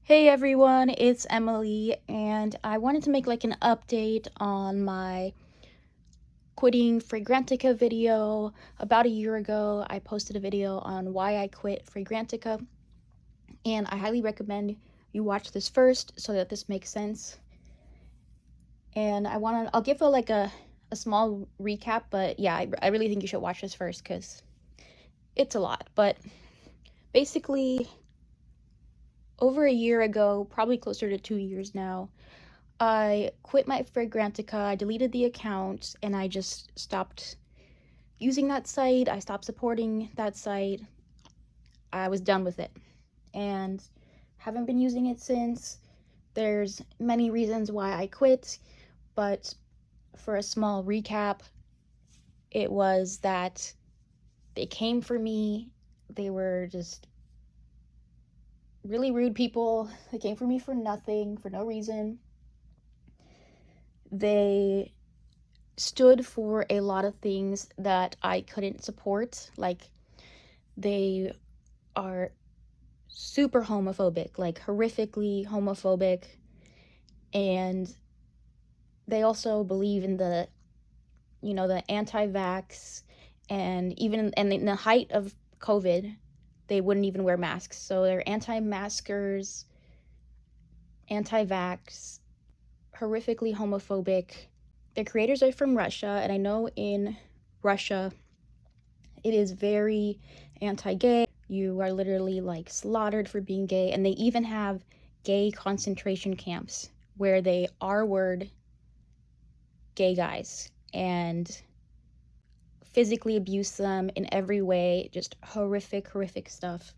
Hey everyone, it's Emily, and I wanted to make like an update on my quitting Fragrantica video. About a year ago, I posted a video on why I quit Fragrantica, and I highly recommend you watch this first so that this makes sense. And I'll give a small recap, but yeah, I really think you should watch this first because it's a lot. But basically, over a year ago, probably closer to 2 years now, I quit my Fragrantica, I deleted the account, and I just stopped using that site. I stopped supporting that site. I was done with it and haven't been using it since. There's many reasons why I quit, but for a small recap, it was that they came for me. They were just really rude people. They came for me for nothing, for no reason. They stood for a lot of things that I couldn't support. Like, they are super homophobic, like horrifically homophobic, and they also believe in the anti-vax, and even and in the height of COVID, they wouldn't even wear masks. So they're anti-maskers, anti-vax, horrifically homophobic. Their creators are from Russia, and I know in Russia it is very anti-gay. You are literally like slaughtered for being gay, and they even have gay concentration camps where they R-word gay guys and physically abuse them in every way. Just horrific stuff.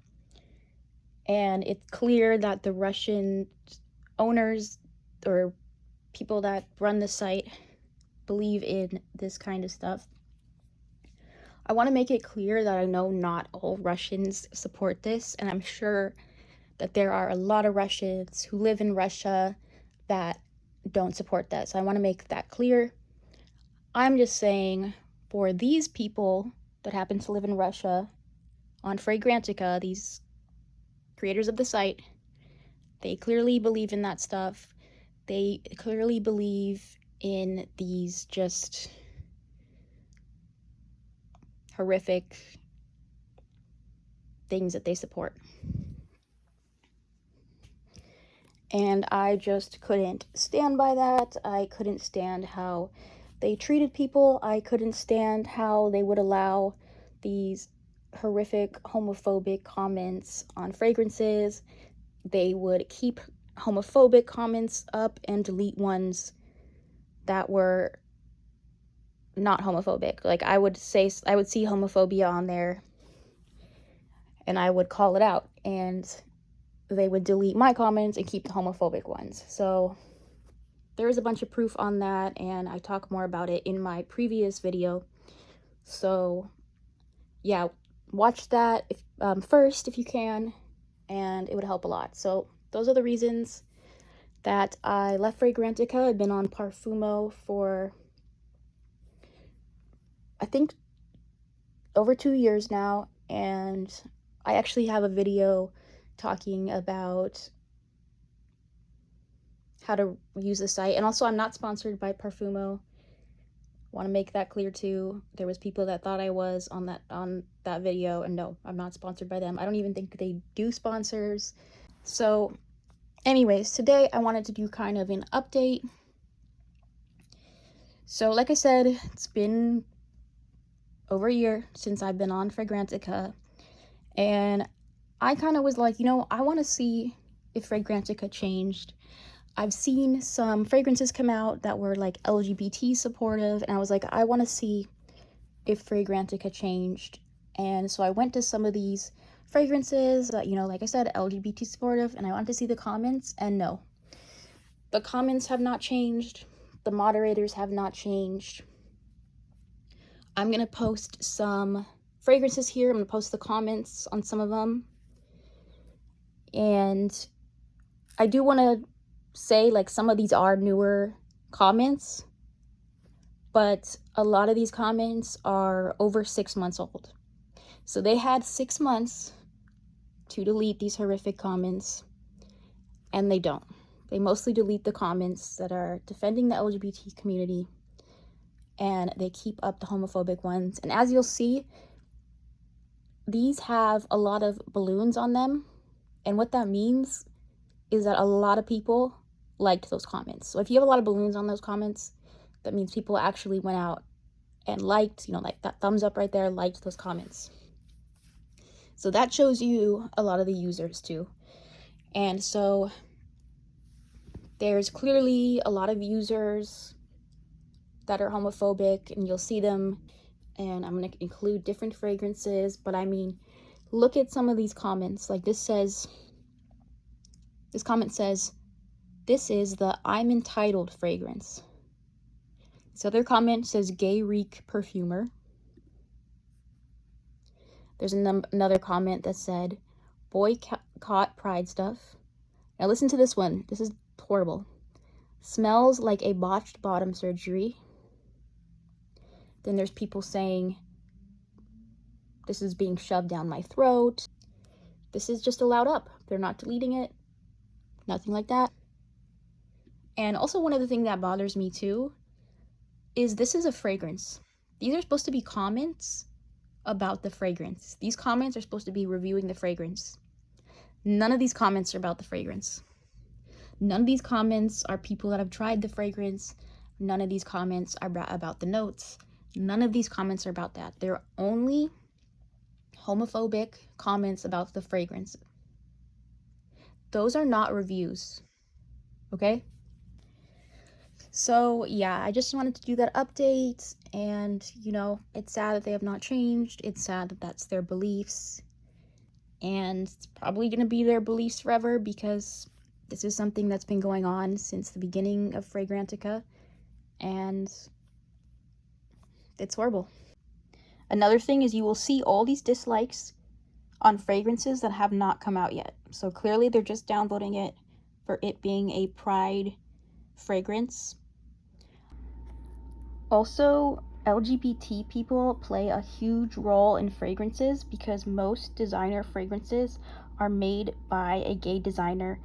And it's clear that the Russian owners or people that run the site believe in this kind of stuff. I want to make it clear that I know not all Russians support this, and I'm sure that there are a lot of Russians who live in Russia that don't support that. So I want to make that clear. I'm just saying, for these people that happen to live in Russia, on Fragrantica, these creators of the site, they clearly believe in that stuff. They clearly believe in these just horrific things that they support. And I just couldn't stand by that. I couldn't stand how they treated people. I couldn't stand how they would allow these horrific homophobic comments on fragrances. They would keep homophobic comments up and delete ones that were not homophobic. Like, I would see homophobia on there and I would call it out, and they would delete my comments and keep the homophobic ones. So there is a bunch of proof on that, and I talk more about it in my previous video. So yeah, watch that first if you can, and it would help a lot. So those are the reasons that I left Fragrantica. I've been on Parfumo for, I think, over 2 years now, and I actually have a video talking about how to use the site. And also, I'm not sponsored by Parfumo. Want to make that clear too. There was people that thought I was on that video, and no, I'm not sponsored by them. I don't even think they do sponsors. So anyways, today I wanted to do kind of an update. So like I said, it's been over a year since I've been on Fragrantica, and I kind of was like, I want to see if Fragrantica changed. I've seen some fragrances come out that were like LGBT supportive, and I was like, I want to see if Fragrantica changed. And so I went to some of these fragrances that, like I said, LGBT supportive, and I wanted to see the comments, and no. The comments have not changed. The moderators have not changed. I'm going to post some fragrances here. I'm going to post the comments on some of them. And I do want to say, like, some of these are newer comments, but a lot of these comments are over 6 months old. So they had 6 months to delete these horrific comments, and they don't. They mostly delete the comments that are defending the LGBT community, and they keep up the homophobic ones. And as you'll see, these have a lot of balloons on them, and what that means is that a lot of people liked those comments. So if you have a lot of balloons on those comments, that means people actually went out and liked, like that thumbs up right there, liked those comments. So that shows you a lot of the users too. And so there's clearly a lot of users that are homophobic, and you'll see them, and I'm going to include different fragrances, but I mean, look at some of these comments. Like this comment says, "This is the I'm entitled fragrance." This other comment says, "Gay reek perfumer." There's another comment that said, "Boycott pride stuff." Now listen to this one. This is horrible. "Smells like a botched bottom surgery." Then there's people saying, "This is being shoved down my throat." This is just allowed up. They're not deleting it. Nothing like that. And also one other thing that bothers me too is this is a fragrance. These are supposed to be comments about the fragrance. These comments are supposed to be reviewing the fragrance. None of these comments are about the fragrance. None of these comments are people that have tried the fragrance. None of these comments are about the notes. None of these comments are about that. They're only homophobic comments about the fragrance. Those are not reviews, okay? So yeah, I just wanted to do that update, and it's sad that they have not changed. It's sad that that's their beliefs, and it's probably going to be their beliefs forever, because this is something that's been going on since the beginning of Fragrantica, and it's horrible. Another thing is you will see all these dislikes on fragrances that have not come out yet. So clearly they're just downvoting it for it being a pride fragrance. Also, LGBT people play a huge role in fragrances because most designer fragrances are made by a gay designer.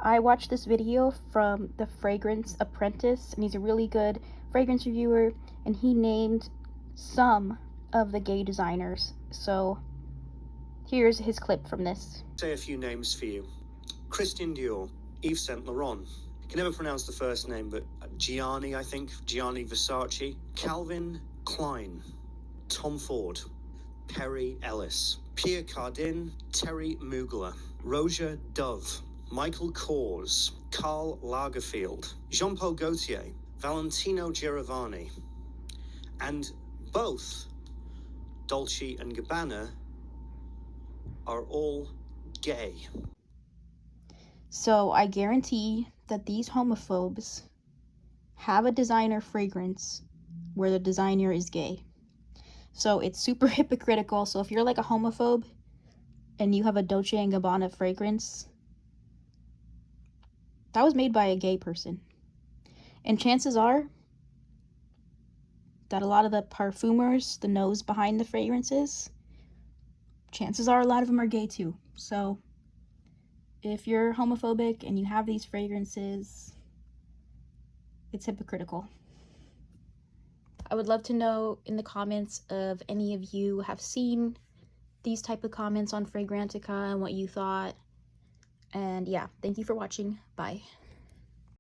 I watched this video from the Fragrance Apprentice, and he's a really good fragrance reviewer, and he named some of the gay designers. So here's his clip from this. Say a few names for you. Christian Dior, Yves Saint Laurent. I can never pronounce the first name, but Gianni, I think. Gianni Versace. Calvin Klein. Tom Ford. Perry Ellis. Pierre Cardin. Terry Mugler. Roger Dove. Michael Kors. Karl Lagerfeld. Jean-Paul Gaultier. Valentino Giovanni. And both Dolce and Gabbana are all gay. So I guarantee that these homophobes have a designer fragrance where the designer is gay. So it's super hypocritical. So if you're like a homophobe and you have a Dolce & Gabbana fragrance, that was made by a gay person. And chances are that a lot of the perfumers, the nose behind the fragrances, chances are a lot of them are gay too. So if you're homophobic and you have these fragrances, it's hypocritical. I would love to know in the comments if any of you have seen these type of comments on Fragrantica and what you thought. And yeah, thank you for watching. Bye.